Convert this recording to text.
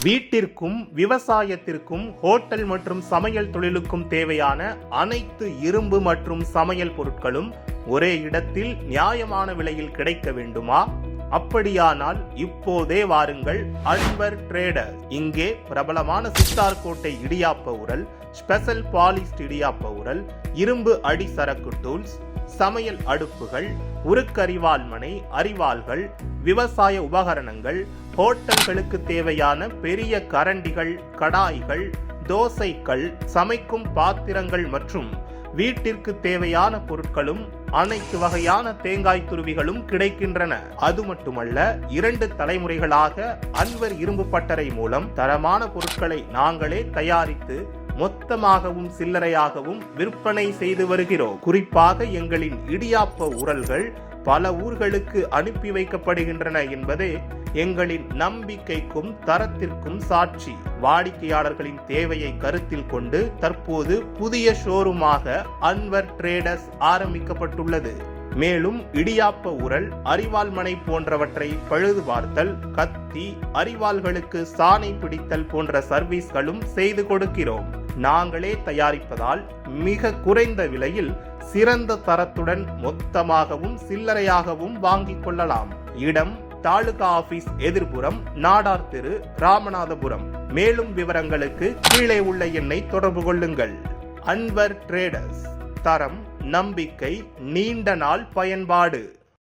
வீட்டிற்கும் விவசாயத்திற்கும் ஹோட்டல் மற்றும் சமையல் தொழிலுக்கும் தேவையான அனைத்து இரும்பு மற்றும் சமையல் பொருட்களும் ஒரே இடத்தில் நியாயமான விலையில் கிடைக்க வேண்டுமா? அப்படியானால் இப்போதே வாருங்கள் அன்வர் ட்ரேடர்ஸ். இங்கே பிரபலமான சித்தார்கோட்டை இடியாப்ப உரல், ஸ்பெஷல் பாலிஸ்ட் இடியாப்ப உரல், இரும்பு அடி சரக்கு டூல்ஸ், சமையல் அடுப்புகள், உருக்கரிவாள்மனை, அரிவாள்கள், விவசாய உபகரணங்கள், ஹோட்டல்களுக்கு தேவையான பெரிய கரண்டிகள், கடாய்கள், தோசைகள், சமைக்கும் பாத்திரங்கள் மற்றும் வீட்டிற்கு தேவையான பொருட்களும் அனைத்து வகையான தேங்காய் துருவிகளும் கிடைக்கின்றன. அது மட்டுமல்ல, 2 தலைமுறைகளாக அன்வர் இரும்பு பட்டறை மூலம் தரமான பொருட்களை நாங்களே தயாரித்து மொத்தமாகவும் சில்லறையாகவும் விற்பனை செய்து வருகிறோம். குறிப்பாக எங்களின் இடியாப்ப உரல்கள் பல ஊர்களுக்கு அனுப்பி வைக்கப்படுகின்றன என்பதே எங்களின் நம்பிக்கைக்கும் தரத்திற்கும் சாட்சி. வாடிக்கையாளர்களின் தேவையை கருத்தில் கொண்டு தற்போது புதிய ஷோரூமாக அன்வர் ட்ரேடர்ஸ் ஆரம்பிக்கப்பட்டுள்ளது. மேலும் இடியாப்ப உரல், அரிவாள்மனை போன்றவற்றை பழுது பார்த்தல், கத்தி, அரிவாள்களுக்கு சாணை பிடித்தல் போன்ற சர்வீஸ்களும் செய்து கொடுக்கிறோம். நாங்களே தயாரிப்பதால் மிக குறைந்த விலையில் சிறந்த தரத்துடன் மொத்தமாகவும் சில்லறையாகவும் வாங்கிக் கொள்ளலாம். இடம் தாலுகா ஆபீஸ் எதிர்புறம், நாடார் தெரு, ராமநாதபுரம். மேலும் விவரங்களுக்கு கீழே உள்ள எண்ணை தொடர்பு கொள்ளுங்கள். அன்வர் ட்ரேடர்ஸ். தரம், நம்பிக்கை, நீண்ட நாள் பயன்பாடு.